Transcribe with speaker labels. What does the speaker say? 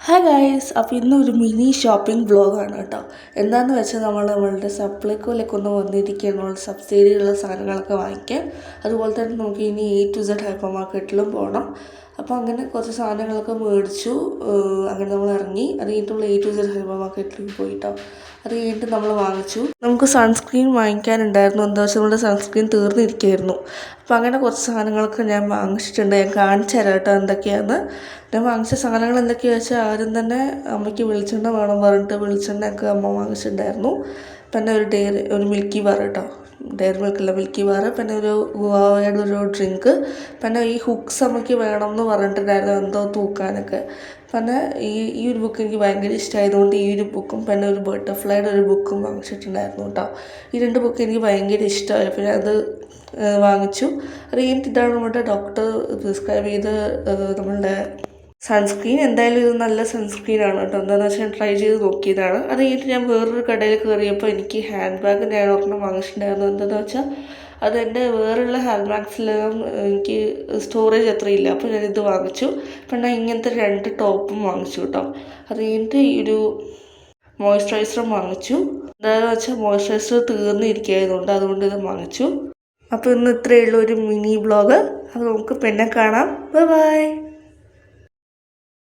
Speaker 1: Hi guys, അപ്പോൾ ഇന്നൊരു mini shopping വ്ളോഗാണ് കേട്ടോ. എന്താണെന്ന് വെച്ചാൽ നമ്മളുടെ സപ്ലൈക്കോയിലൊക്കെ ഒന്ന് വന്നിരിക്കുകയാണ്, നമ്മൾ സബ്സിഡിയുള്ള സാധനങ്ങളൊക്കെ വാങ്ങിക്കാൻ. അതുപോലെ തന്നെ നമുക്ക് ഇനി A to Z ഹൈപ്പർ മാർക്കറ്റിലും പോകണം. അപ്പോൾ അങ്ങനെ കുറച്ച് സാധനങ്ങളൊക്കെ മേടിച്ചു. അങ്ങനെ നമ്മൾ ഇറങ്ങി. അത് കഴിഞ്ഞിട്ട് നമ്മൾ A to Z ഹൈപ്പർ മാർക്കറ്റിലേക്ക് പോയിട്ടോ. അത് കഴിഞ്ഞിട്ട് നമ്മൾ വാങ്ങിച്ചു. നമുക്ക് സൺസ്ക്രീൻ വാങ്ങിക്കാനുണ്ടായിരുന്നു. എന്താ വെച്ചാൽ നമ്മുടെ സൺസ്ക്രീൻ തീർന്നിരിക്കുകയായിരുന്നു. അപ്പോൾ അങ്ങനെ കുറച്ച് സാധനങ്ങളൊക്കെ ഞാൻ വാങ്ങിച്ചിട്ടുണ്ട്. ഞാൻ കാണിച്ചു തരാം കേട്ടോ എന്തൊക്കെയാണ്. ഞാൻ വാങ്ങിച്ച സാധനങ്ങൾ എന്തൊക്കെയാണെന്ന് വെച്ചാൽ ആദ്യം തന്നെ അമ്മയ്ക്ക് വെളിച്ചെണ്ണ വേണം പറഞ്ഞിട്ട് വെളിച്ചെണ്ണയൊക്കെ അമ്മ വാങ്ങിച്ചിട്ടുണ്ടായിരുന്നു. പിന്നെ ഒരു മിൽക്കി ബാർ കേട്ടോ, ഡയറി മിൽക്കുള്ള മിൽക്കി ബാർ, പിന്നെ ഒരു ഗുവാവയുടെ ഒരു ഡ്രിങ്ക്, പിന്നെ ഈ ഹുക്സ് അമ്മയ്ക്ക് വേണം എന്ന് പറഞ്ഞിട്ടുണ്ടായിരുന്നു എന്തോ തൂക്കാനൊക്കെ. പിന്നെ ഈ ഒരു ബുക്ക് എനിക്ക് ഭയങ്കര ഇഷ്ടമായതുകൊണ്ട് ഈ ഒരു ബുക്കും പിന്നെ ഒരു ബട്ടർഫ്ലൈയുടെ ഒരു ബുക്കും വാങ്ങിച്ചിട്ടുണ്ടായിരുന്നു കേട്ടോ. ഈ രണ്ട് ബുക്ക് എനിക്ക് ഭയങ്കര ഇഷ്ടമായി. പിന്നെ അത് വാങ്ങിച്ചു. അത് കഴിഞ്ഞിട്ട് ഇതാണ് നമ്മുടെ ഡോക്ടർ പ്രിസ്ക്രൈബ് ചെയ്ത് നമ്മളുടെ സൺസ്ക്രീൻ. എന്തായാലും ഇത് നല്ല സൺസ്ക്രീനാണ് കേട്ടോ. എന്താണെന്ന് വെച്ചാൽ ഞാൻ ട്രൈ ചെയ്ത് നോക്കിയതാണ്. അത് കഴിഞ്ഞിട്ട് ഞാൻ വേറൊരു കടയിൽ കയറിയപ്പോൾ എനിക്ക് ഹാൻഡ് ബാഗ് ഞാൻ ഒരെണ്ണം വാങ്ങിച്ചിട്ടുണ്ടായിരുന്നു. എന്താണെന്ന് വെച്ചാൽ അതെൻ്റെ വേറെയുള്ള ഹാൻഡ് ബാഗ്സിലും എനിക്ക് സ്റ്റോറേജ് അത്രയില്ല. അപ്പോൾ ഞാനിത് വാങ്ങിച്ചു. പിന്നെ ഇങ്ങനത്തെ 2 ടോപ്പും വാങ്ങിച്ചു കേട്ടോ. അത് കഴിഞ്ഞിട്ട് ഈ ഒരു മോയ്സ്ചറൈസറും വാങ്ങിച്ചു. എന്താണെന്ന് വെച്ചാൽ മോയ്സ്ചറൈസർ തീർന്നിരിക്കുകയായതുകൊണ്ട് അതുകൊണ്ട് ഇത് വാങ്ങിച്ചു. അപ്പോൾ ഇന്ന് ഇത്രയേ ഉള്ളൂ ഒരു മിനി വ്ളോഗ്. അപ്പോൾ നമുക്ക് പിന്നെ കാണാം. Bye bye.